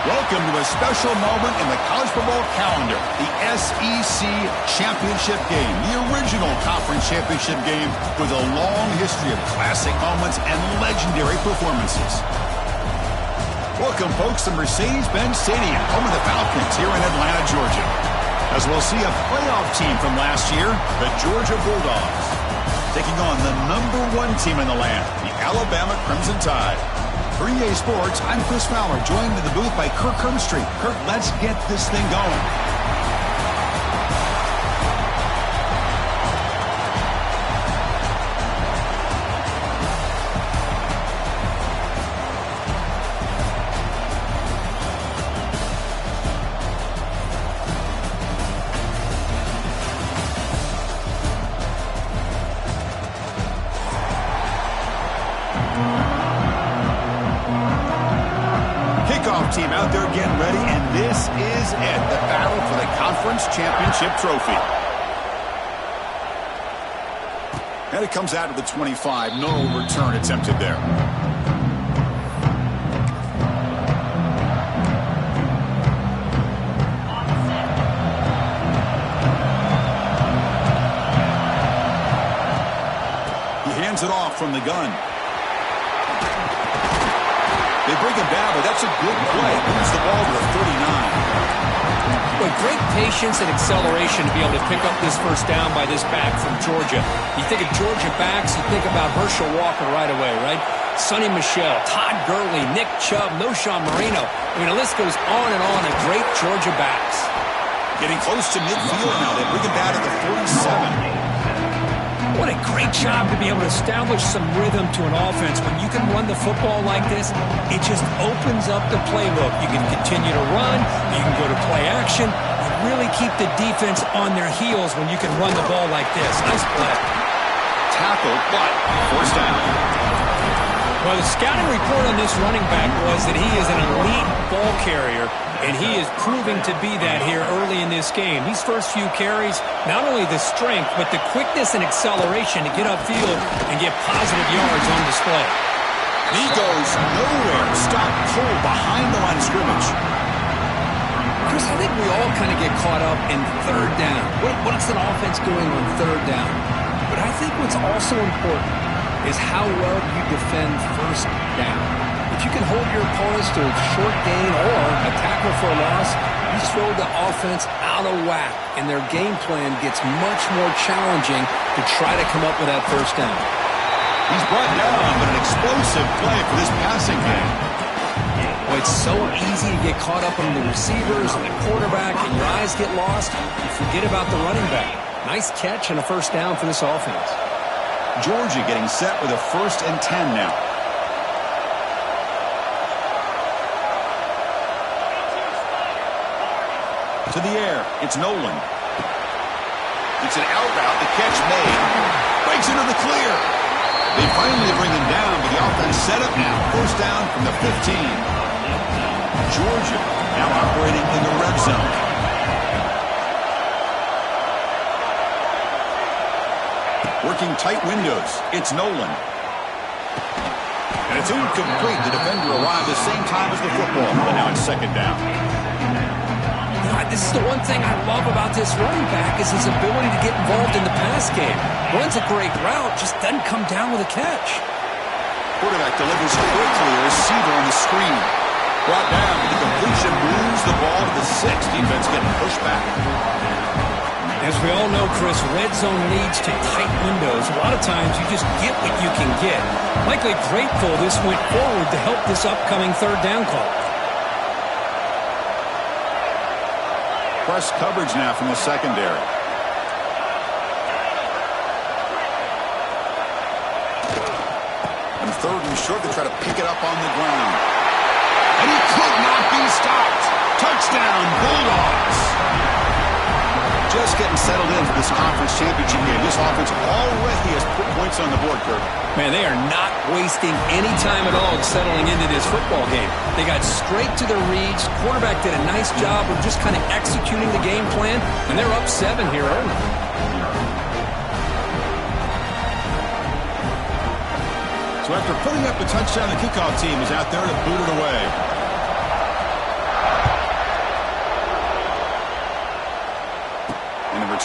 Welcome to a special moment in the college football calendar, the SEC Championship Game, the original conference championship game with a long history of classic moments and legendary performances. Welcome, folks, to Mercedes-Benz Stadium, home of the Falcons here in Atlanta, Georgia. As we'll see a playoff team from last year, the Georgia Bulldogs, taking on the #1 team in the land, the Alabama Crimson Tide. For EA Sports, I'm Chris Fowler, joined in the booth by Kirk Hermstreet. Kirk, let's get this thing going. Team out there getting ready, and this is it, the battle for the conference championship trophy. And it comes out of the 25, no return attempted there. He hands it off from the gun. They bring him down, but that's a good play. Moves the ball to the 39. With great patience and acceleration to be able to pick up this first down by this back from Georgia. You think of Georgia backs, you think about Herschel Walker right away, right? Sonny Michel, Todd Gurley, Nick Chubb, Noshawn Marino. I mean, the list goes on and on of great Georgia backs. Getting close to midfield now. They bring him down to the 47. What a great job to be able to establish some rhythm to an offense. When you can run the football like this, it just opens up the playbook. You can continue to run. You can go to play action. You really keep the defense on their heels when you can run the ball like this. Nice play. Tackle, but forced down. Well, the scouting report on this running back was that he is an elite ball carrier, and he is proving to be that here early in this game. These first few carries, not only the strength, but the quickness and acceleration to get upfield and get positive yards on display. He goes nowhere. Stop cold behind the line of scrimmage. Chris, I think we all kind of get caught up in third down. What's an offense doing on third down? But I think what's also important is how well you defend first down. If you can hold your opponents to a short gain or a tackle for a loss, you throw the offense out of whack, and their game plan gets much more challenging to try to come up with that first down. He's brought down, but an explosive play for this passing game. Well, it's so easy to get caught up in the receivers and the quarterback, and your eyes get lost. You forget about the running back. Nice catch and a first down for this offense. Georgia getting set with a 1st and 10 now. To the air, it's Nolan. It's an out route, the catch made. Breaks into the clear. They finally bring him down, but the offense set up now. First down from the 15. Georgia now operating in the red zone. Working tight windows, it's Nolan. And it's incomplete. The defender arrived the same time as the football, but now it's 2nd down. This is the one thing I love about this running back is his ability to get involved in the pass game. Runs a great route, just doesn't come down with a catch. Quarterback delivers quickly. A receiver on the screen. Brought down, but the completion moves the ball to the 6. Defense getting pushed back. As we all know, Chris, red zone leads to tight windows. A lot of times you just get what you can get. Likely grateful this went forward to help this upcoming third down call. Press coverage now from the secondary. And 3rd and short, they try to pick it up on the ground. And he could not be stopped. Touchdown, Bulldogs. Just getting settled in for this conference championship game. This offense already has put points on the board, Kirk. Man, they are not wasting any time at all settling into this football game. They got straight to their reads. Quarterback did a nice job of just kind of executing the game plan, and they're up 7 here early. So after putting up a touchdown, the kickoff team is out there to boot it away.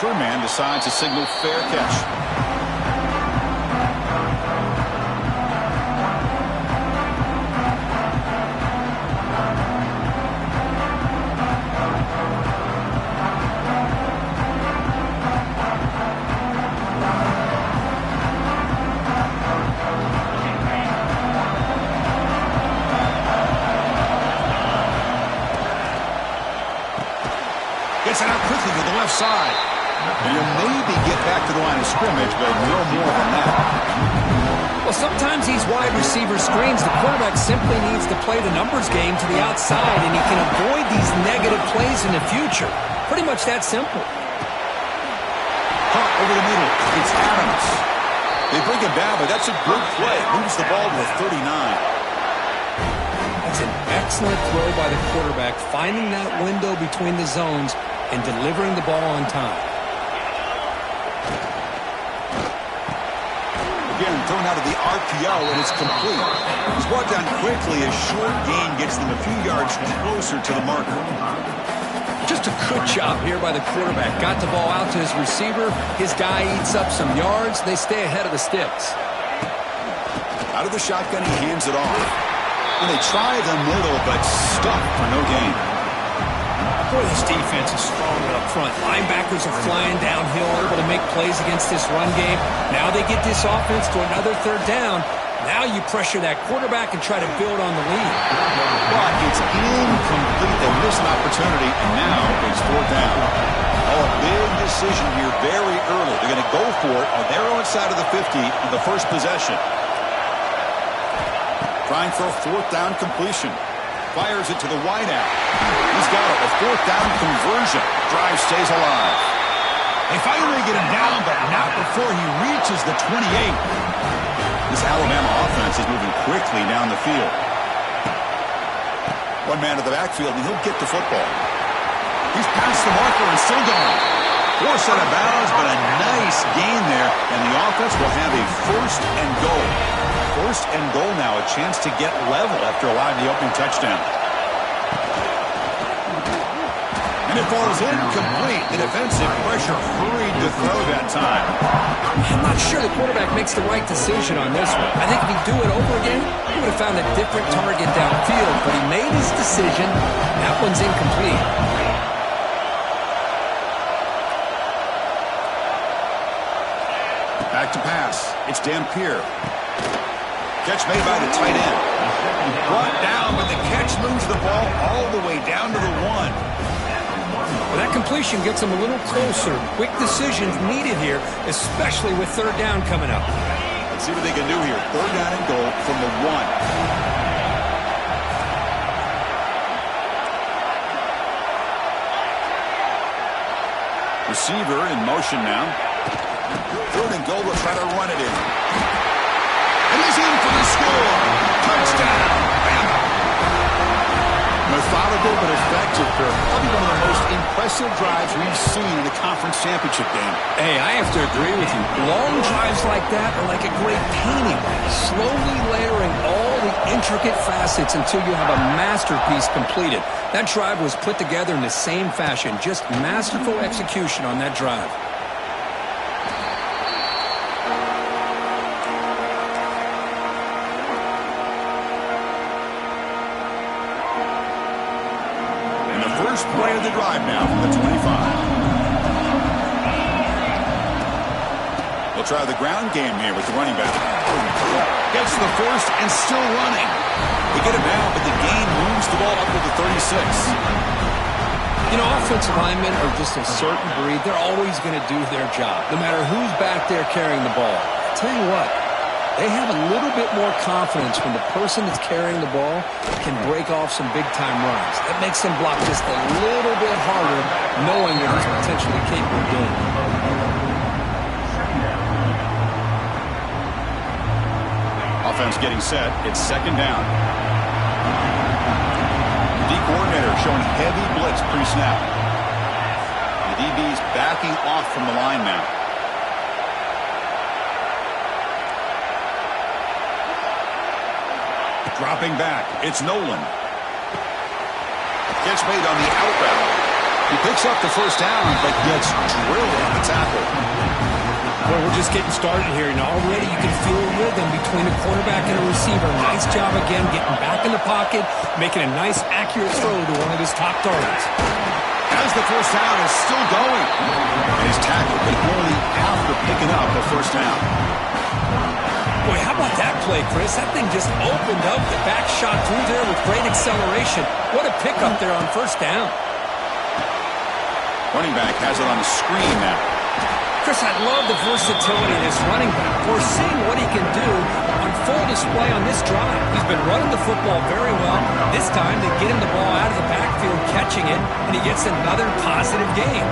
return man decides to signal fair catch. Gets it out quickly to the left side. And he'll maybe get back to the line of scrimmage, but no more than that. Well, sometimes these wide receiver screens, the quarterback simply needs to play the numbers game to the outside, and he can avoid these negative plays in the future. Pretty much that simple. Caught over the middle. It's Adams. They bring him down, but that's a good play. Moves the ball to the 39. That's an excellent throw by the quarterback, finding that window between the zones and delivering the ball on time. Again, thrown out of the RPO, and it's complete. He's brought down quickly. A short gain gets them a few yards closer to the marker. Just a good job here by the quarterback. Got the ball out to his receiver. His guy eats up some yards. They stay ahead of the sticks. Out of the shotgun, he hands it off. And they try the middle, but stuck for no gain. Boy, this defense is strong up front. Linebackers are flying downhill, able to make plays against this run game. Now they get this offense to another third down. Now you pressure that quarterback and try to build on the lead. But it's incomplete. They miss an opportunity, and now it's fourth down. Oh, a big decision here very early. They're going to go for it on their own side of the 50 on the first possession. Trying for a fourth down completion. Fires it to the wideout. He's got it. A fourth down conversion. Drive stays alive. They finally get him down, but not before he reaches the 28. This Alabama offense is moving quickly down the field. One man to the backfield, and he'll get the football. He's past the marker and still gone. Forced out of bounds, but a nice gain there, and the offense will have a first and goal. First and goal now, a chance to get level after allowing the opening touchdown. And it falls incomplete. The defensive pressure hurried to throw that time. I'm not sure the quarterback makes the right decision on this one. I think if he'd do it over again, he would have found a different target downfield, but he made his decision. That one's incomplete. Back to pass. It's Dampier. Catch made by the tight end. Brought down, but the catch moves the ball all the way down to the 1. Well, that completion gets them a little closer. Quick decisions needed here, especially with third down coming up. Let's see what they can do here. Third down and goal from the 1. Receiver in motion now. Third and goal, will try to run it in. And he's in for the score. Touchdown. Bama. Methodical but effective, Kirk. Probably one of the most impressive drives we've seen in the conference championship game. Hey, I have to agree with you. Long drives like that are like a great painting. Slowly layering all the intricate facets until you have a masterpiece completed. That drive was put together in the same fashion. Just masterful execution on that drive. First play of the drive now from the 25. They'll try the ground game here with the running back. Gets the first and still running. They get him down, but the gain moves the ball up to the 36. You know, offensive linemen are just a certain breed. They're always going to do their job, no matter who's back there carrying the ball. I'll tell you what. They have a little bit more confidence when the person that's carrying the ball can break off some big-time runs. That makes them block just a little bit harder, knowing that he's potentially capable of doing it. Offense getting set. It's second down. D coordinator showing heavy blitz pre-snap. The DB's backing off from the line now. Dropping back, it's Nolan. Catch made on the out route. He picks up the first down, but gets drilled on the tackle. Well, we're just getting started here, and already you can feel a rhythm between a quarterback and a receiver. Nice job again getting back in the pocket, making a nice, accurate throw to one of his top targets. As the first down is still going. And he's tackled, but only after picking up the first down. Boy, how about that play, Chris? That thing just opened up. The back shot through there with great acceleration. What a pickup there on first down. Running back has it on the screen now. Chris, I love the versatility of this running back. We're seeing what he can do on full display on this drive. He's been running the football very well. This time they get him the ball out of the backfield, catching it, and he gets another positive gain.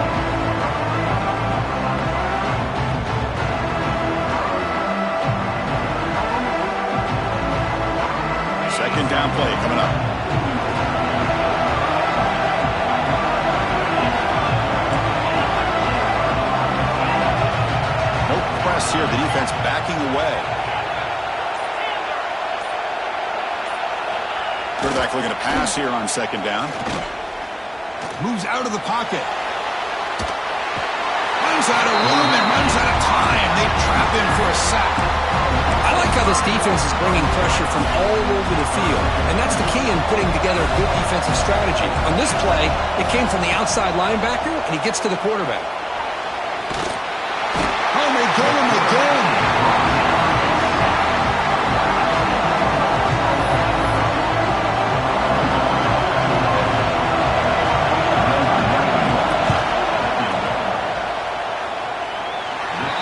Second down play coming up. Here, the defense backing away. Quarterback looking to pass here on second down. Moves out of the pocket. Runs out of room and runs out of time. They trap him for a sack. I like how this defense is bringing pressure from all over the field, and that's the key in putting together a good defensive strategy. On this play, it came from the outside linebacker, and he gets to the quarterback. Oh, they get him again.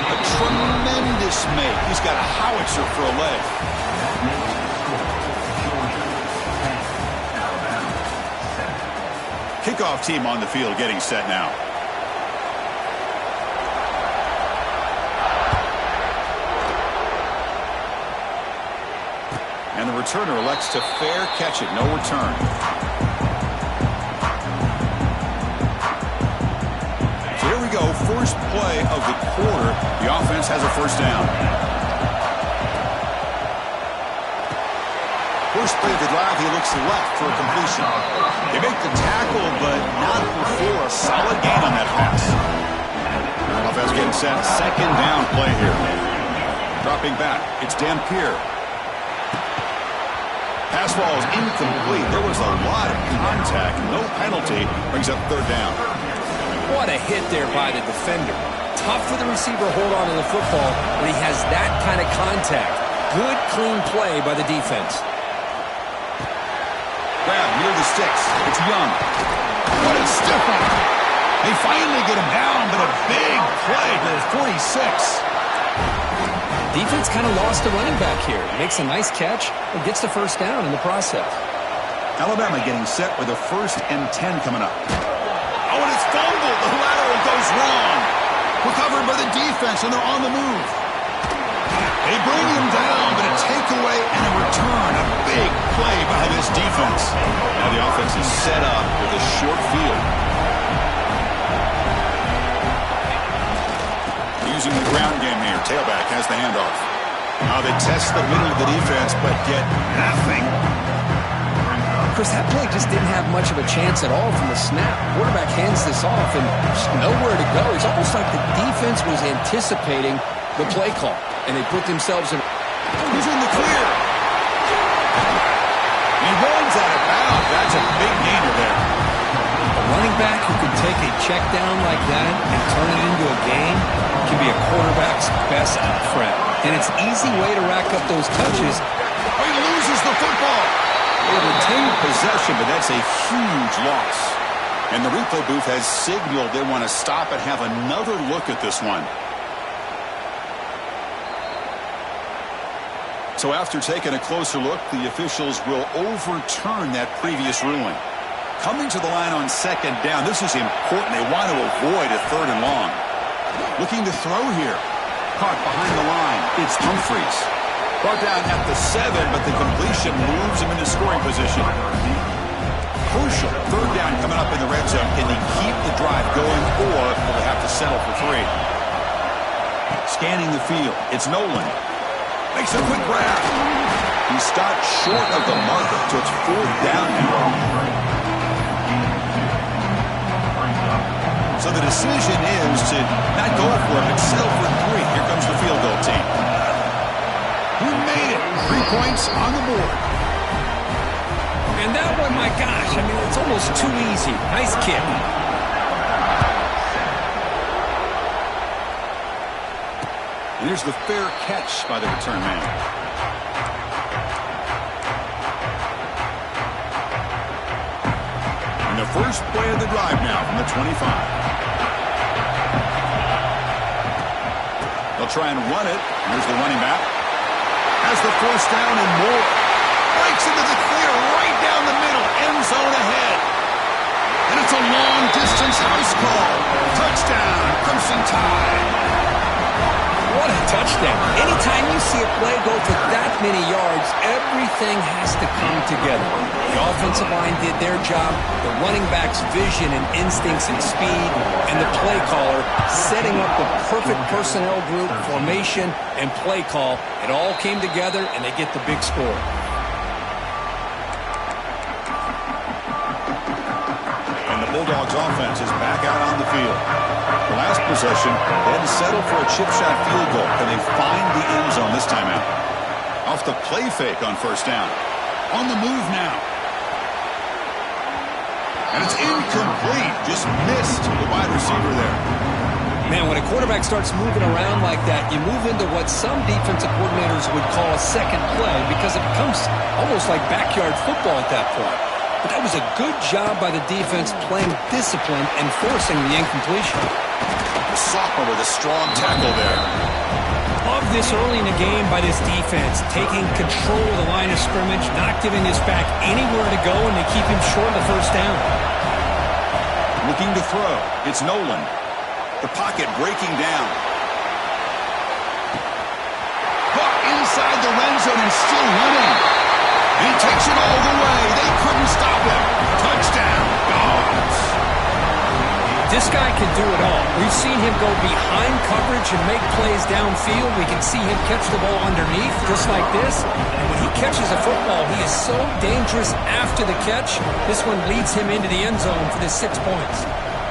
A tremendous make. He's got a howitzer for a leg. Kickoff team on the field getting set now. And the returner elects to fair catch it. No return. So here we go. First play of the quarter. The offense has a first down. First play of the drive, he looks left for a completion. They make the tackle, but not before a solid gain on that pass. Offense getting set. Second down play here. Dropping back. It's Dampier. Pass ball is incomplete. There was a lot of contact. No penalty. Brings up third down. What a hit there by the defender. Tough for the receiver to hold on to the football when he has that kind of contact. Good, clean play by the defense. Grab near the sticks. It's Young. What a stiff one. They finally get him down, but a big play to the 46. Defense kind of lost the running back here. Makes a nice catch and gets the first down in the process. Alabama getting set with a 1st and 10 coming up. Oh, and it's fumbled. The lateral goes wrong. Recovered by the defense, and they're on the move. They bring him down, but a takeaway and a return. A big play by this defense. Now the offense is set up with a short field. Using the ground game here. Tailback has the handoff. Now they test the middle of the defense, but get nothing. Chris, that play just didn't have much of a chance at all from the snap. Quarterback hands this off and just nowhere to go. It's almost like the defense was anticipating the play call, and they put themselves in. He's in the clear. He runs out of bounds. That's a big gainer there. A running back who can take a check down like that and turn it into a gain can be a quarterback's best friend. And it's an easy way to rack up those touches. Oh, he loses the football. They retained possession, but that's a huge loss. And the replay booth has signaled they want to stop and have another look at this one. So after taking a closer look, the officials will overturn that previous ruling. Coming to the line on second down, this is important. They want to avoid a 3rd and long. Looking to throw here. Caught behind the line. It's Humphreys. Brought down at the 7, but the completion moves him into scoring position. Crucial. 3rd down coming up in the red zone. Can they keep the drive going, or will they have to settle for 3? Scanning the field. It's Nolan. Makes a quick grab. He stopped short of the marker, so it's 4th down now. So the decision is to not go for it, but settle for 3. Here comes the field goal team. He made it. 3 points on the board. And that one, my gosh, I mean, it's almost too easy. Nice kick. And here's the fair catch by the return man. And the first play of the drive now from the 25. They'll try and run it. And here's the running back. Has the first down and more. Breaks into the clear right down the middle. End zone ahead. And it's a long-distance house call. Touchdown, Crimson Tide. What a touchdown. Anytime you see a play go for that many yards, everything has to come together. The offensive line did their job, the running back's vision and instincts and speed, and the play caller setting up the perfect personnel group, formation, and play call. It all came together, and they get the big score. And the Bulldogs offense is back out on the field. The last possession, they had to settle for a chip shot field goal. Can they find the end zone this time out? Off the play fake on first down. On the move now. And it's incomplete. Just missed the wide receiver there. Man, when a quarterback starts moving around like that, you move into what some defensive coordinators would call a second play because it becomes almost like backyard football at that point. But that was a good job by the defense playing discipline and forcing the incompletion. The sophomore with a strong tackle there. Love this early in the game by this defense, taking control of the line of scrimmage, not giving this back anywhere to go, and they keep him short of the first down. Looking to throw. It's Nolan. The pocket breaking down. Caught inside the red zone and still running. He takes it all the way. They couldn't stop him. Touchdown, Dogs. This guy can do it all. We've seen him go behind coverage and make plays downfield. We can see him catch the ball underneath, just like this. And when he catches a football, he is so dangerous after the catch. This one leads him into the end zone for the 6 points.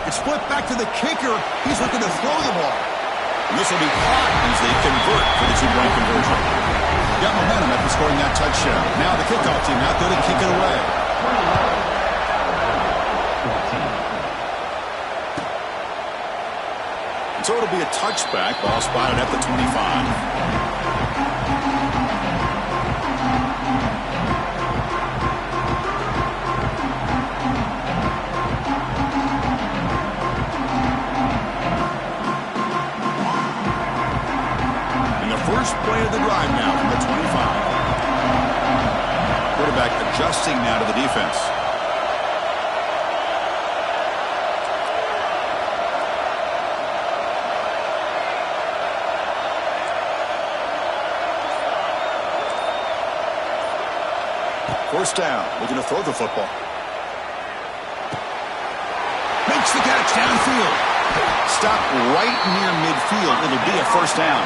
It's flipped back to the kicker. He's looking to throw the ball. And this will be caught as they convert for the 2-point conversion. Got momentum after scoring that touchdown. Now the kickoff team out there to kick it away. So it'll be a touchback. Ball spotted at the 25. First play of the drive now from the 25. Quarterback adjusting now to the defense. First down, looking to throw the football. Makes the catch downfield. Stop right near midfield. It'll be a first down.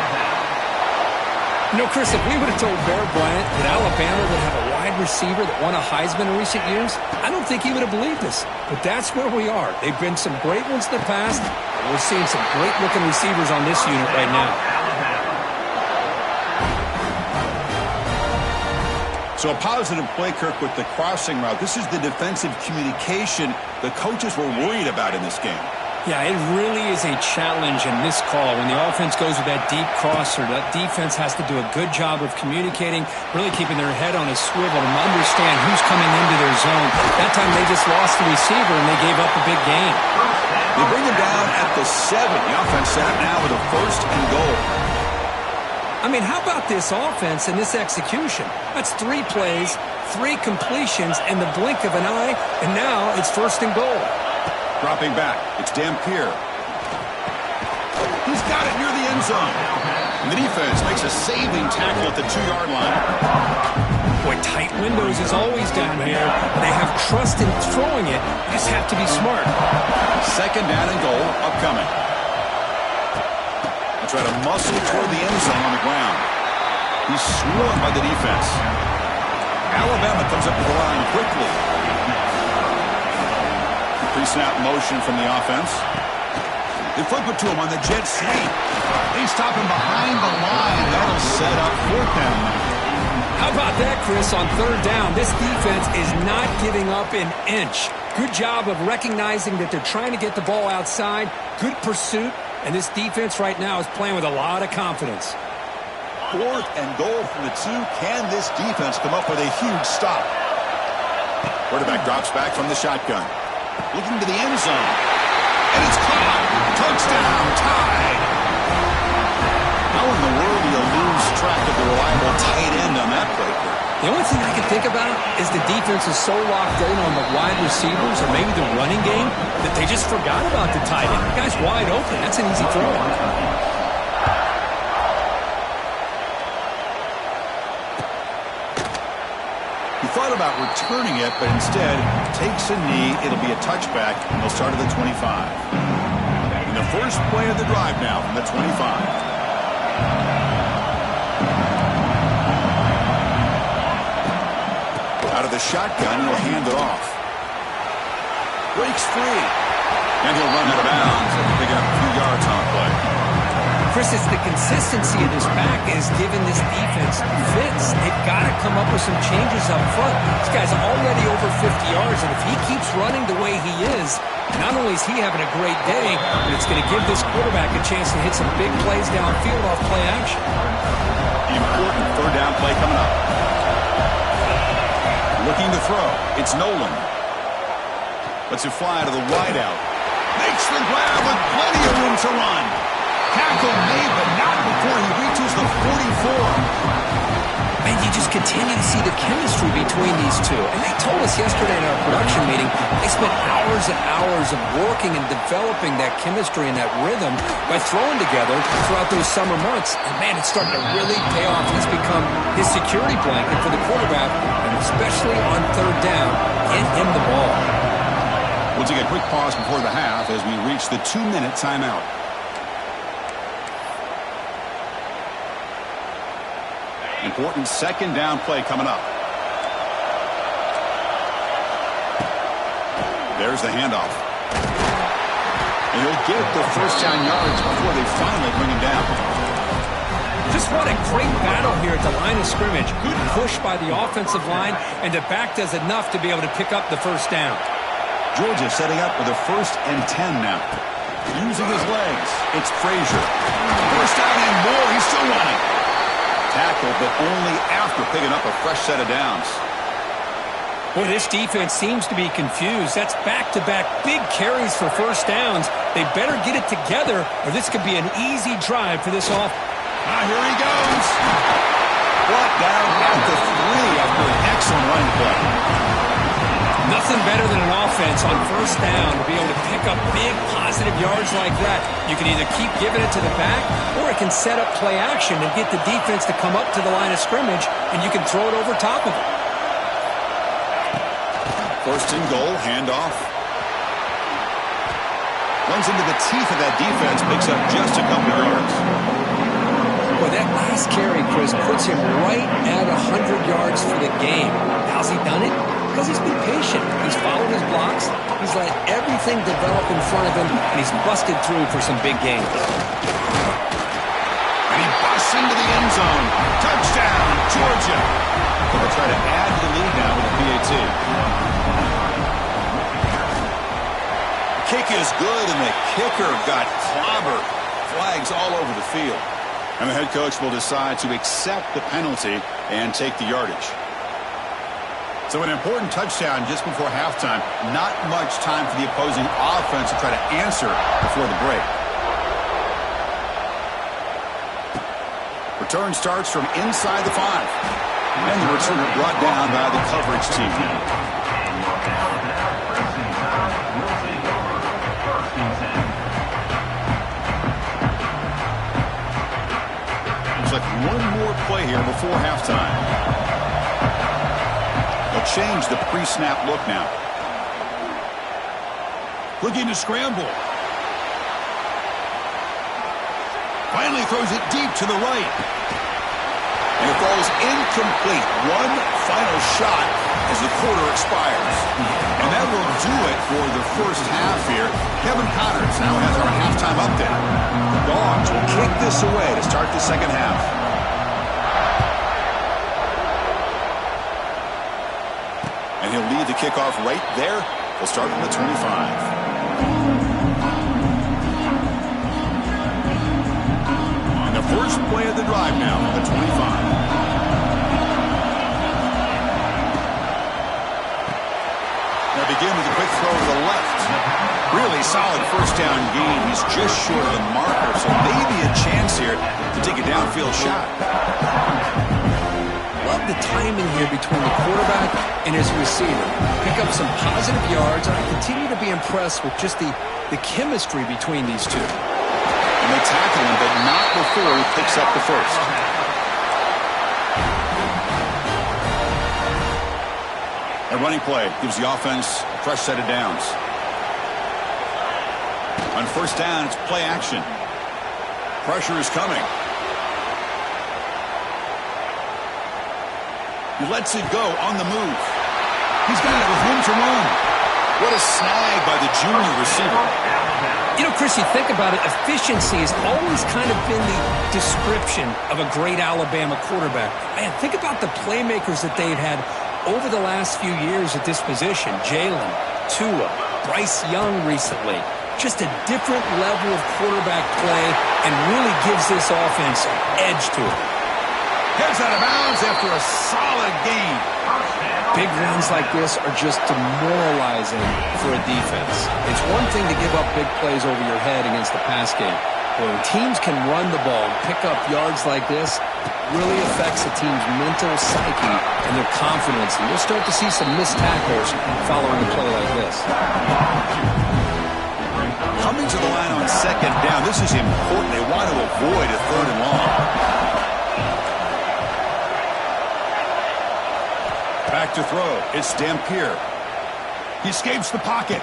You know, Chris, if we would have told Bear Bryant that Alabama would have a wide receiver that won a Heisman in recent years, I don't think he would have believed us. But that's where we are. They've been some great ones in the past, and we're seeing some great-looking receivers on this unit right now. So a positive play, Kirk, with the crossing route. This is the defensive communication the coaches were worried about in this game. Yeah, it really is a challenge in this call. When the offense goes with that deep crosser, that defense has to do a good job of communicating, really keeping their head on a swivel and understand who's coming into their zone. That time they just lost the receiver and they gave up a big gain. They bring him down at the 7. The offense set up now with a first and goal. I mean, how about this offense and this execution? That's 3 plays, 3 completions in the blink of an eye, and now it's first and goal. Dropping back, it's Dampier. He's got it near the end zone. And the defense makes a saving tackle at the 2-yard line. Boy, tight windows is always down here. They have trust in throwing it. You just have to be smart. Second down and goal, upcoming. They try to muscle toward the end zone on the ground. He's swarmed by the defense. Alabama comes up to the line quickly. Pre-snap motion from the offense. They flip it to him on the jet sweep. They stop him behind the line. That'll set up 4th down now. How about that, Chris, on 3rd down? This defense is not giving up an inch. Good job of recognizing that they're trying to get the ball outside. Good pursuit. And this defense right now is playing with a lot of confidence. 4th and goal from the 2. Can this defense come up with a huge stop? Quarterback drops back from the shotgun. Looking to the end zone. And it's caught. Touchdown, tied. How in the world do you lose track of the reliable tight end on that play? The only thing I can think about is the defense is so locked in on the wide receivers or maybe the running game that they just forgot about the tight end. The guy's wide open. That's an easy throw. He thought about returning it, but instead takes a knee. It'll be a touchback, and they'll start at the 25. And the first play of the drive now from the 25. Out of the shotgun, he'll hand it off. Breaks free. And he'll run out of bounds and pick up a few yards on the play. Chris, it's the consistency of this back is giving this defense fits. They've got to come up with some changes up front. This guy's already over 50 yards, and if he keeps running the way he is, not only is he having a great day, but it's going to give this quarterback a chance to hit some big plays downfield off play action. The important 3rd down play coming up. Looking to throw. It's Nolan. Lets it fly to the wideout. Makes the grab with plenty of room to run. Tackle made, but not before he reaches the 44. Man, you just continue to see the chemistry between these two. And they told us yesterday in our production meeting, they spent hours and hours of working and developing that chemistry and that rhythm by throwing together throughout those summer months. And man, it's starting to really pay off. It's become his security blanket for the quarterback, and especially on 3rd down, get him the ball. We'll take a quick pause before the half as we reach the 2-minute timeout. Important 2nd down play coming up. There's the handoff. And he'll get the 1st down yards before they finally bring him down. Just what a great battle here at the line of scrimmage. Good push by the offensive line, and the back does enough to be able to pick up the 1st down. Georgia setting up with a 1st and 10 now. Using his legs. It's Frazier. 1st down and more. He's still running. Tackle, but only after picking up a fresh set of downs. Boy, this defense seems to be confused. That's back-to-back big carries for 1st downs. They better get it together, or this could be an easy drive for this offense. Now here he goes. Brought down at the 3 after an excellent run play. Nothing better than an offense on 1st down to be able to pick up big positive yards like that. You can either keep giving it to the back, or it can set up play action and get the defense to come up to the line of scrimmage, and you can throw it over top of it. 1st and goal, handoff. Runs into the teeth of that defense, picks up just a couple yards. Boy, that last carry, Chris, puts him right at 100 yards for the game. How's he done it? Because he's been patient. He's followed his blocks. He's let everything develop in front of him, and he's busted through for some big games. And he busts into the end zone. Touchdown, Georgia. They'll try to add to the lead now with a PAT. Kick is good, and the kicker got clobbered. Flags all over the field. And the head coach will decide to accept the penalty and take the yardage. So an important touchdown just before halftime. Not much time for the opposing offense to try to answer before the break. Return starts from inside the 5. And the returner brought down by the coverage team. Looks like one more play here before halftime. They'll change the pre-snap look now. Looking to scramble. Finally throws it deep to the right. And it falls incomplete. One final shot as the quarter expires. And that will do it for the first half here. Kevin Connors now has our halftime update. The Dogs will kick this away to start the second half. And he'll lead the kickoff right there. We'll start from the 25. First play of the drive now from the 25. Now begin with a quick throw to the left. Really solid first down gain. He's just short of the marker, so maybe a chance here to take a downfield shot. Love the timing here between the quarterback and his receiver. Pick up some positive yards, and I continue to be impressed with just the chemistry between these two. And they tackle him, but not before he picks up the first. A running play gives the offense a fresh set of downs. On first down, it's play action. Pressure is coming. He lets it go on the move. He's got it with room to run. What a snag by the junior receiver. You know, Chris, you think about it, efficiency has always kind of been the description of a great Alabama quarterback. Man, think about the playmakers that they've had over the last few years at this position. Jalen, Tua, Bryce Young recently. Just a different level of quarterback play and really gives this offense edge to it. Heads out of bounds after a solid gain. Big runs like this are just demoralizing for a defense. It's one thing to give up big plays over your head against the pass game. When teams can run the ball and pick up yards like this, really affects a team's mental psyche and their confidence. And you'll start to see some missed tackles following a play like this. Coming to the line on second down, this is important. They want to avoid a third and long. Back to throw. It's Dampier. He escapes the pocket.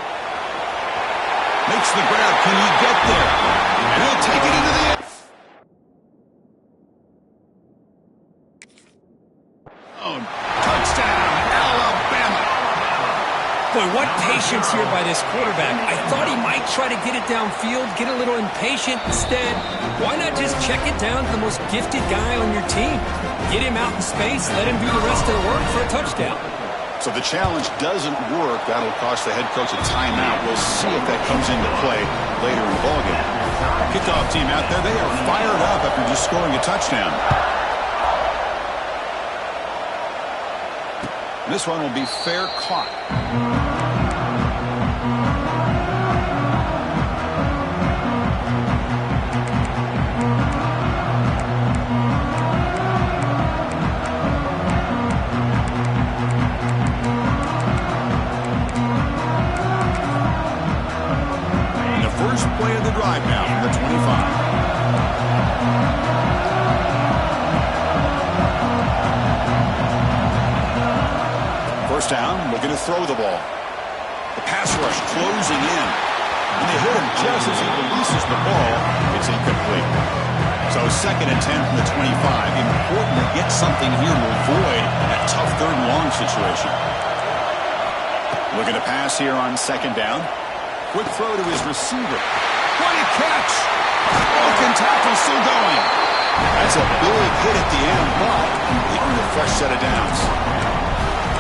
Makes the grab. Can he get there? And he'll take it into the end. Oh, touchdown, Alabama. Boy, what patience here by this quarterback. I thought he might try to get it downfield, get a little impatient. Instead, why not just check it down to the most gifted guy on your team? Get him out in space, let him do the rest of the work for a touchdown. So the challenge doesn't work. That'll cost the head coach a timeout. We'll see if that comes into play later in the ballgame. Kickoff team out there, they are fired up after just scoring a touchdown. This one will be fair caught. First play of the drive now from the 25. First down, looking to throw the ball. The pass rush closing in. And they hit him just as he releases the ball. It's incomplete. So second and 10 from the 25. Important to get something here to avoid that tough third and long situation. Looking to pass here on second down. Quick throw to his receiver. What a catch! Broken tackle still going. That's a big hit at the end, but even a fresh set of downs.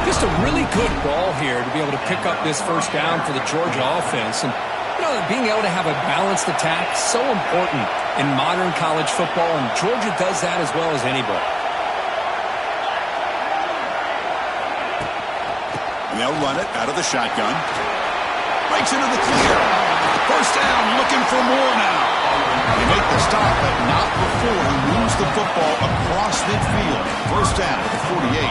Just a really good ball here to be able to pick up this first down for the Georgia offense. And, you know, being able to have a balanced attack is so important in modern college football, and Georgia does that as well as anybody. And they'll run it out of the shotgun. Breaks into the clear. First down, looking for more now. They make the stop, but not before he moves the football across midfield. First down at the 48.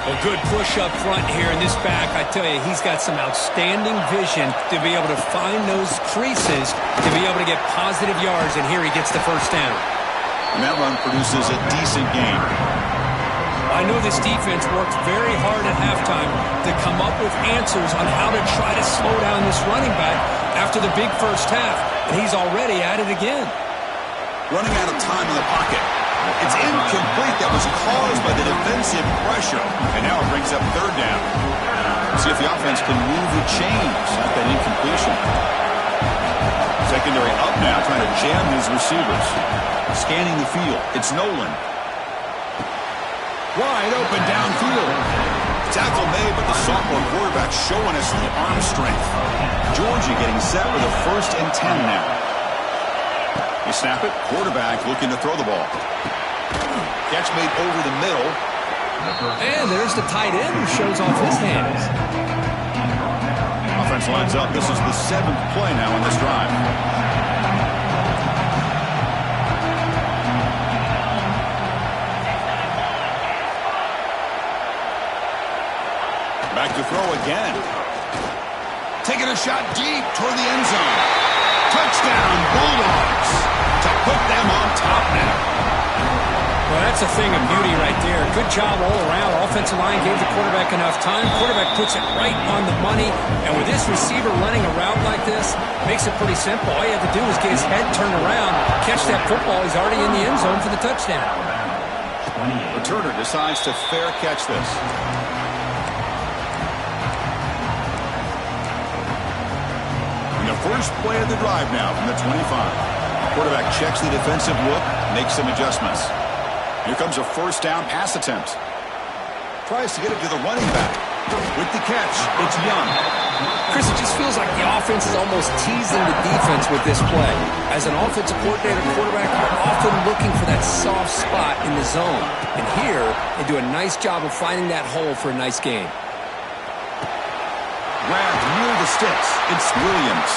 A good push up front here in this back. I tell you, he's got some outstanding vision to be able to find those creases, to be able to get positive yards, and here he gets the first down. And that run produces a decent gain. I know this defense worked very hard at halftime to come up with answers on how to try to slow down this running back after the big first half, and he's already at it again. Running out of time in the pocket. It's incomplete. That was caused by the defensive pressure. And now it brings up third down. See if the offense can move the chains with that incompletion. Secondary up now, trying to jam his receivers. Scanning the field. It's Nolan. Wide open downfield. Tackle made, but the sophomore quarterback showing us the arm strength. Georgia getting set with a 1st and 10 now. They snap it. Quarterback looking to throw the ball. Catch made over the middle. And there's the tight end who shows off his hands. Offense lines up. This is the 7th play now in this drive. Back to throw again. Taking a shot deep toward the end zone. Touchdown, Bulldogs. To put them on top now. Well, that's a thing of beauty right there. Good job all around. Offensive line gave the quarterback enough time. Quarterback puts it right on the money. And with this receiver running a route like this, makes it pretty simple. All you have to do is get his head turned around, catch that football. He's already in the end zone for the touchdown. Returner decides to fair catch this. And the first play of the drive now from the 25. Quarterback checks the defensive look, makes some adjustments. Here comes a 1st down pass attempt. Tries to get it to the running back. With the catch, it's Young. Chris, it just feels like the offense is almost teasing the defense with this play. As an offensive coordinator, quarterback, you're often looking for that soft spot in the zone. And here, they do a nice job of finding that hole for a nice gain. Grabbed near the sticks. It's Williams.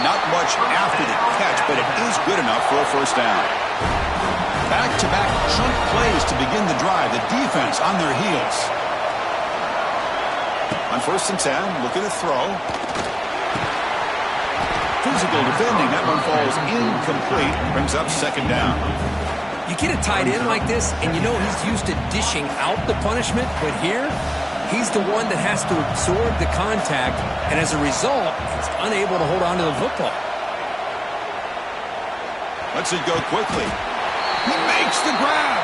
Not much after the catch, but it is good enough for a 1st down. Back-to-back chunk plays to begin the drive. The defense on their heels. On 1st and 10, looking to throw. Physical defending. That one falls incomplete. Brings up 2nd down. You get a tight end like this, and you know he's used to dishing out the punishment, but here, he's the one that has to absorb the contact, and as a result, he's unable to hold on to the football. Lets it go quickly. He makes the grab.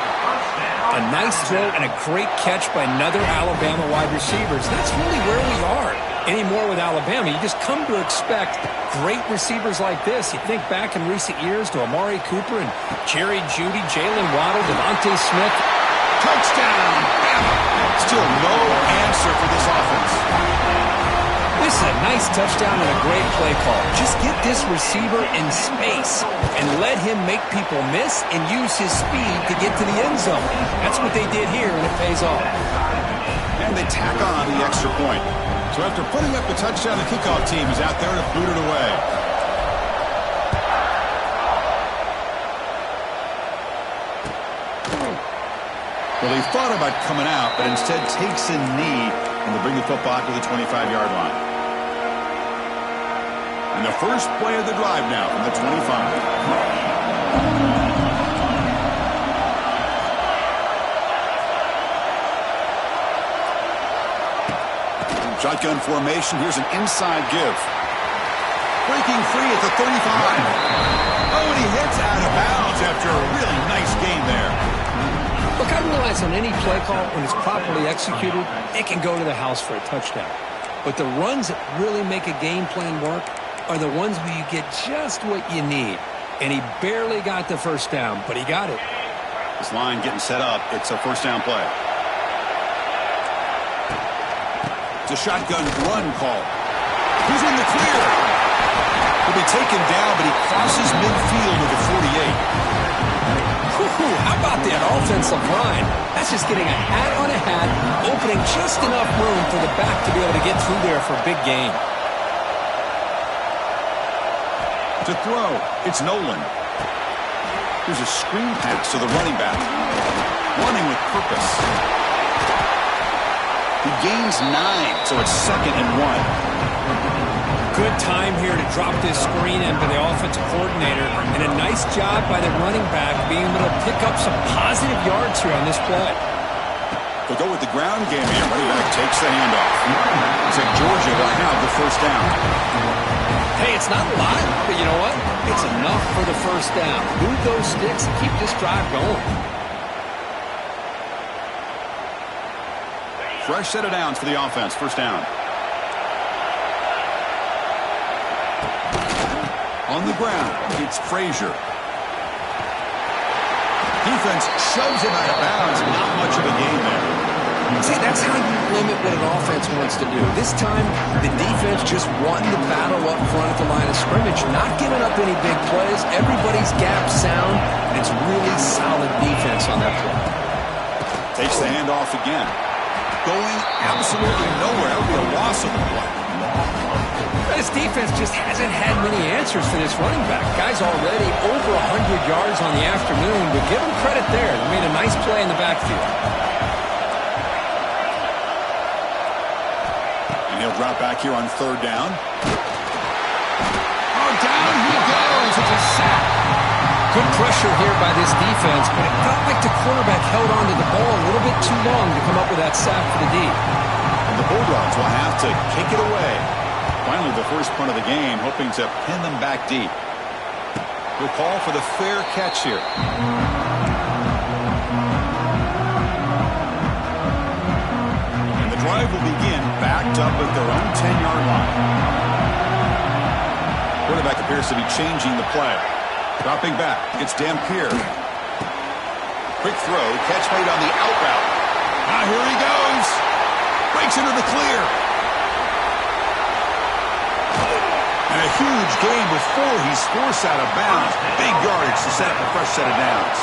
A nice throw and a great catch by another Alabama wide receiver. That's really where we are anymore with Alabama. You just come to expect great receivers like this. You think back in recent years to Amari Cooper and Jerry Jeudy, Jalen Waddle, Devontae Smith. Touchdown. Still no answer for this offense. This is a nice touchdown and a great play call. Just get this receiver in space and let him make people miss and use his speed to get to the end zone. That's what they did here, and it pays off. And they tack on the extra point. So after putting up the touchdown, the kickoff team is out there to boot it away. Well, he thought about coming out, but instead takes a knee, and they bring the football to the 25-yard line. And the first play of the drive now from the 25. Shotgun formation. Here's an inside give. Breaking free at the 35. Oh, and he hits out of bounds after a really nice game there. Look, I realize on any play call, when it's properly executed, it can go to the house for a touchdown. But the runs that really make a game plan work are the ones where you get just what you need. And he barely got the 1st down, but he got it. This line getting set up. It's a 1st down play. It's a shotgun run call. He's in the clear. He'll be taken down, but he crosses midfield with the 48. How about that offensive line? That's just getting a hat on a hat, opening just enough room for the back to be able to get through there for a big gain. To throw, it's Nolan. Here's a screen pass to the running back. Running with purpose. He gains 9, so it's 2nd and 1. Good time here to drop this screen in for the offensive coordinator, and a nice job by the running back being able to pick up some positive yards here on this play. They'll go with the ground game here. Running back takes the handoff. Looks like Georgia will have the 1st down. Hey, it's not a lot, but you know what? It's enough for the first down. Move those sticks and keep this drive going. Fresh set of downs for the offense. First down. On the ground, it's Frazier. Defense shoves him out of bounds. Not much of a gain there. See, that's how you limit what an offense wants to do. This time, the defense just wanting to battle up front at the line of scrimmage, not giving up any big plays. Everybody's gap sound, and it's really solid defense on that play. Takes the handoff again. Going absolutely nowhere. That would be a loss of the play. This defense just hasn't had many answers for this running back. Guy's already over 100 yards on the afternoon, but give him credit there. They made a nice play in the backfield. He'll drop back here on third down. Oh, down he goes. It's a sack. Good pressure here by this defense, but it felt like the quarterback held on to the ball a little bit too long to come up with that sack for the D. And the Bulldogs will have to kick it away. Finally, the first punt of the game, hoping to pin them back deep. We'll call for the fair catch here. Drive will begin backed up at their own 10-yard line. Quarterback appears to be changing the play. Dropping back, it's Dampier. Quick throw, catch made on the out route. Now here he goes. Breaks into the clear. And a huge gain before he's forced out of bounds. Big yardage to set up a fresh set of downs.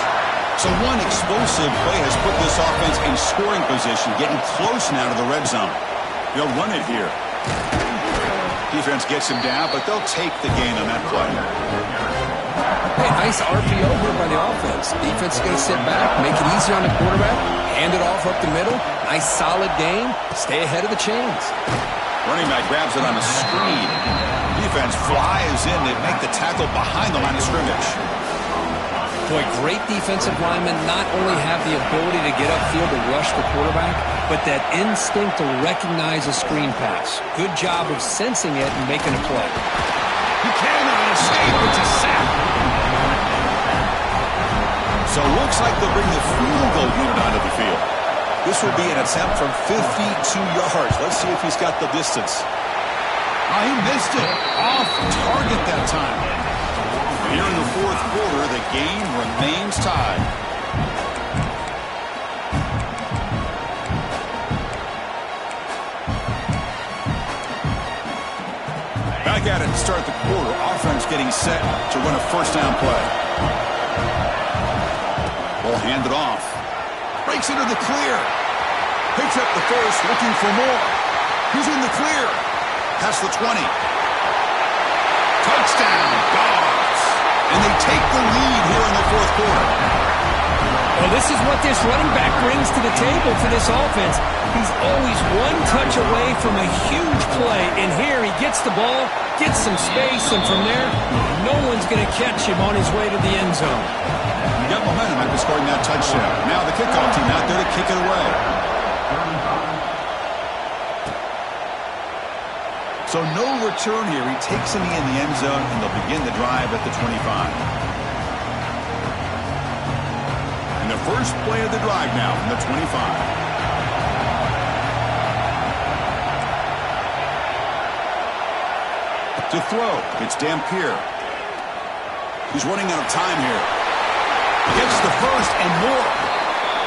So one explosive play has put this offense in scoring position, getting close now to the red zone. They'll run it here. Defense gets him down, but they'll take the gain on that play. Hey, nice RPO here by the offense. Defense is going to sit back, make it easy on the quarterback, hand it off up the middle. Nice solid game. Stay ahead of the chains. Running back grabs it on a screen. Defense flies in to make the tackle behind the line of scrimmage. Boy, great defensive linemen not only have the ability to get upfield to rush the quarterback, but that instinct to recognize a screen pass. Good job of sensing it and making a play. He cannot escape. It's a sack. So it looks like they'll bring the field goal unit onto the field. This will be an attempt from 52 yards. Let's see if he's got the distance. Oh, he missed it. Off target that time. Here in the fourth quarter, the game remains tied. Back at it to start the quarter. Offense getting set to run a first down play. Ball handed off. Breaks into the clear. Picks up the first, looking for more. He's in the clear. Past the 20. Touchdown, Dogs. And they take the lead here in the fourth quarter. Well, this is what this running back brings to the table for this offense. He's always one touch away from a huge play. And here he gets the ball, gets some space, and from there, no one's going to catch him on his way to the end zone. You got momentum after scoring that touchdown. Now the kickoff team out there to kick it away. So no return here. He takes it in the end zone, and they'll begin the drive at the 25. And the first play of the drive now from the 25. To throw, it's Dampier. He's running out of time here. Gets the first and more.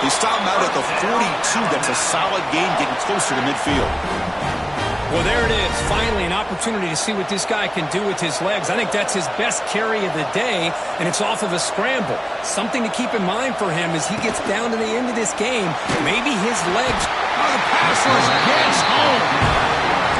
They stop him out at the 42. That's a solid gain, getting closer to midfield. Well, there it is. Finally, an opportunity to see what this guy can do with his legs. I think that's his best carry of the day, and it's off of a scramble. Something to keep in mind for him as he gets down to the end of this game. Maybe his legs... Oh, the pass rush gets home.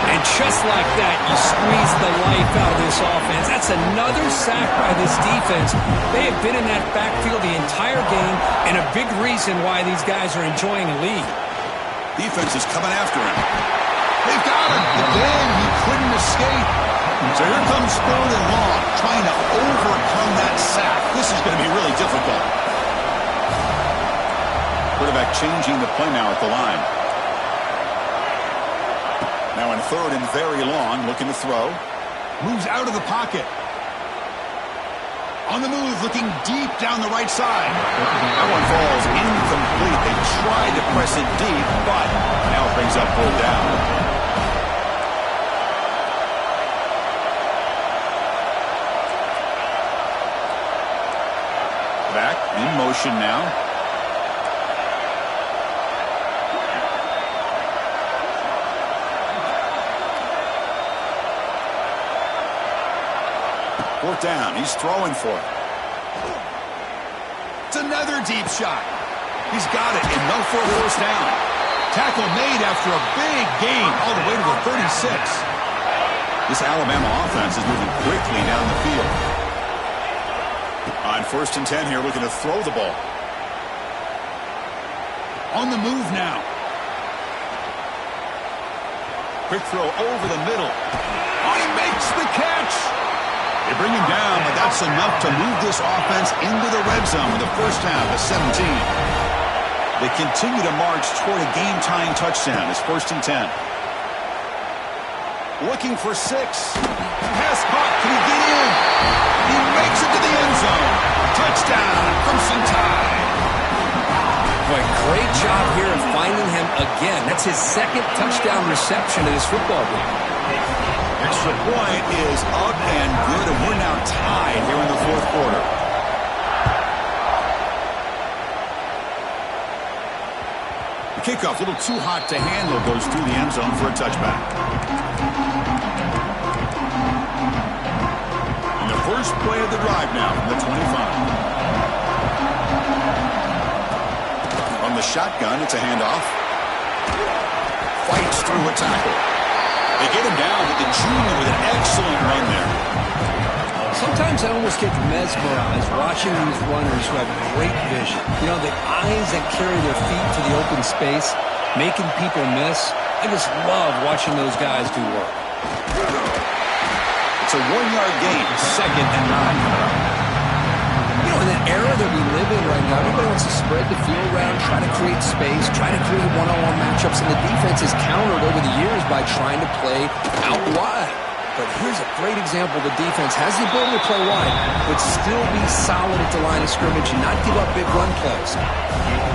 And just like that, you squeeze the life out of this offense. That's another sack by this defense. They have been in that backfield the entire game, and a big reason why these guys are enjoying a lead. Defense is coming after him. They've got him. Again, he couldn't escape. So here comes 3rd and long, trying to overcome that sack. This is going to be really difficult. Quarterback changing the play now at the line. Now in 3rd and very long, looking to throw. Moves out of the pocket. On the move, looking deep down the right side. That one falls incomplete. They tried to press it deep, but now it brings up 4th down. Back in motion now. Fourth down. He's throwing for it. It's another deep shot. He's got it, and no for a 1st down. Tackle made after a big gain all the way to the 36. This Alabama offense is moving quickly down the field. On 1st and 10 here, looking to throw the ball. On the move now. Quick throw over the middle. Oh, he makes the catch. They bring him down, but that's enough to move this offense into the red zone with the 1st down to 17. They continue to march toward a game-tying touchdown. It's 1st and 10. Looking for 6. Pass caught. Can he get in? He makes it to the end zone. Touchdown, Crimson Tide. Boy, great job here of finding him again. That's his 2nd touchdown reception in this football game. Extra point is up and good, and we're now tied here in the 4th quarter. The kickoff, a little too hot to handle, goes through the end zone for a touchback. And the first play of the drive now from the 25. On the shotgun, it's a handoff. Fights through a tackle. They get him down with the junior with an excellent run there. Sometimes I almost get mesmerized watching these runners who have great vision. You know, the eyes that carry their feet to the open space, making people miss. I just love watching those guys do work. It's a 1-yard gain, 2nd and 9. You know, in that era that we live in right now, everybody wants to spread the field around, try to create space, try to create one-on-one matchups, and the defense is countered over the years by trying to play out wide. But here's a great example. The defense has the ability to play wide, but still be solid at the line of scrimmage and not give up big run plays.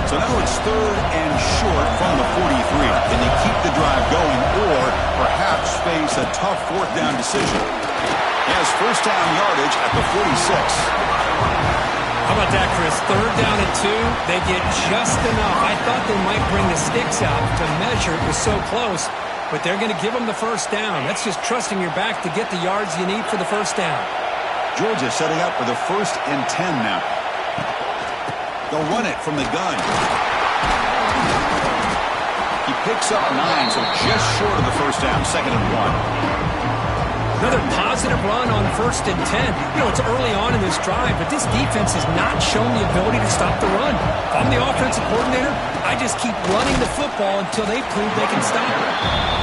So now it's 3rd and short from the 43. Can they keep the drive going or perhaps face a tough 4th down decision? He has 1st down yardage at the 46. How about that, Chris? 3rd down and 2. They get just enough. I thought they might bring the sticks out to measure. It was so close. But they're going to give them the 1st down. That's just trusting your back to get the yards you need for the 1st down. Georgia setting up for the 1st and 10 now. They'll run it from the gun. He picks up 9, so just short of the 1st down, 2nd and 1. Another positive run on 1st and 10. You know, it's early on in this drive, but this defense has not shown the ability to stop the run. If I'm the offensive coordinator, I just keep running the football until they prove they can stop it.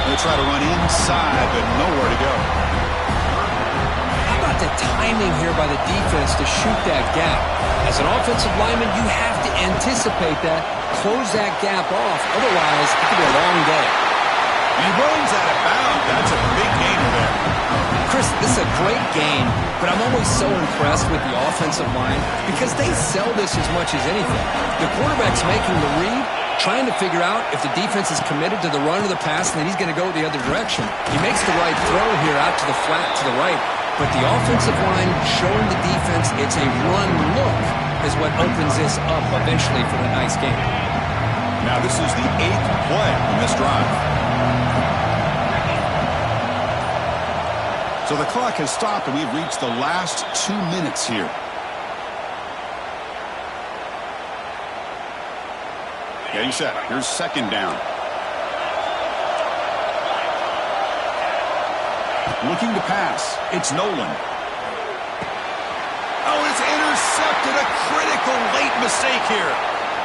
They try to run inside, but nowhere to go. How about the timing here by the defense to shoot that gap? As an offensive lineman, you have to anticipate that, close that gap off. Otherwise, it could be a long day. He runs out of bounds. That's a big gainer there. Chris, this is a great game, but I'm always so impressed with the offensive line because they sell this as much as anything. The quarterback's making the read, trying to figure out if the defense is committed to the run or the pass, and then he's going to go the other direction. He makes the right throw here out to the flat to the right, but the offensive line showing the defense it's a run look is what opens this up eventually for the nice game. Now this is the 8th play in this drive. So the clock has stopped, and we've reached the last 2 minutes here. Getting set. Here's 2nd down. Looking to pass. It's Nolan. Oh, it's intercepted. A critical late mistake here.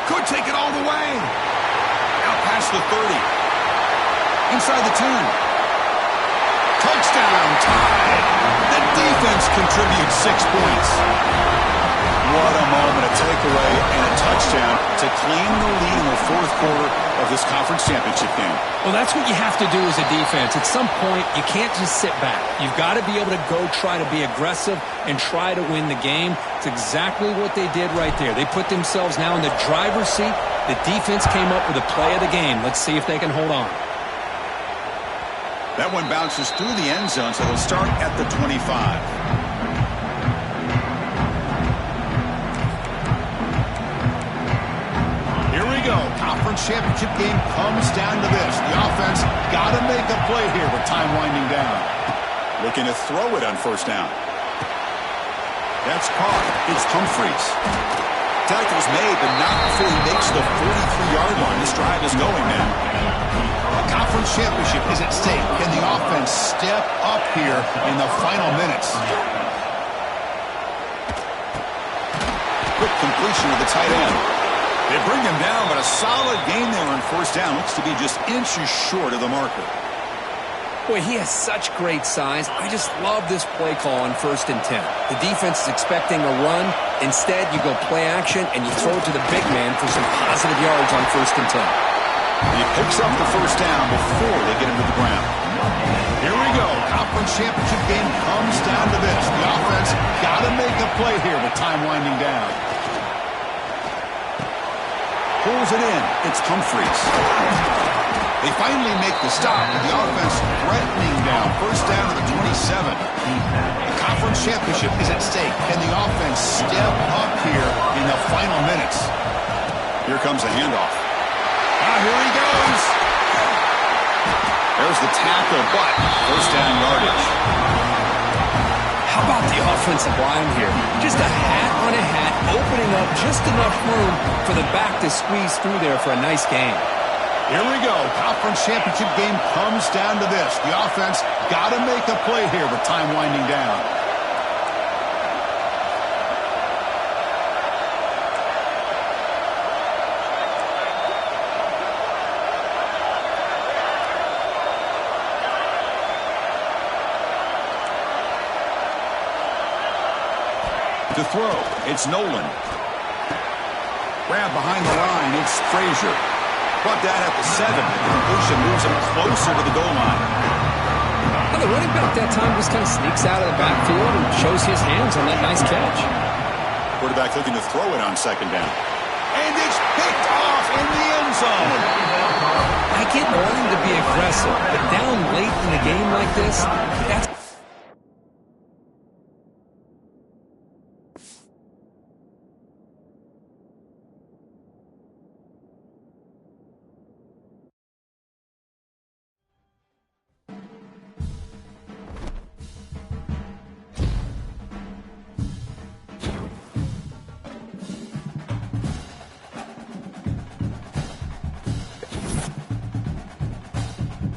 Could take it all the way. Now past the 30. Inside the 10. Touchdown, tied. The defense contributes 6 points. What a moment, a takeaway and a touchdown to claim the lead in the fourth quarter of this conference championship game. Well, that's what you have to do as a defense. At some point, you can't just sit back. You've got to be able to go try to be aggressive and try to win the game. It's exactly what they did right there. They put themselves now in the driver's seat. The defense came up with a play of the game. Let's see if they can hold on. That one bounces through the end zone, so they'll start at the 25. Conference championship game comes down to this. The offense got to make a play here with time winding down. Looking to throw it on first down. That's caught. It's Humphries. Tackle's made, but not before he makes the 43-yard line. This drive is going now. A conference championship is at stake. Can the offense step up here in the final minutes? Quick completion of the tight end. They bring him down, but a solid gain there on first down. Looks to be just inches short of the marker. Boy, he has such great size. I just love this play call on 1st and 10. The defense is expecting a run. Instead, you go play action, and you throw it to the big man for some positive yards on 1st and 10. He picks up the first down before they get him to the ground. Here we go. Conference championship game comes down to this. The offense got to make a play here with time winding down. Pulls it in. It's Humphries. They finally make the stop, with the offense threatening down. First down to the 27. The conference championship is at stake. Can the offense step up here in the final minutes? Here comes a handoff. Here he goes. There's the tackle, but first down yardage. How about the offensive line here? Just a hat on a hat, opening up just enough room for the back to squeeze through there for a nice gain. Here we go. Conference championship game comes down to this. The offense got to make a play here with time winding down. To throw, it's Nolan. Grab behind the line, it's Frazier. Brought down at the 7. The completion moves him closer to the goal line. Well, the running back that time just kind of sneaks out of the backfield and shows his hands on that nice catch. Quarterback looking to throw it on second down. And it's picked off in the end zone. I get wanting to be aggressive, but down late in a game like this, that's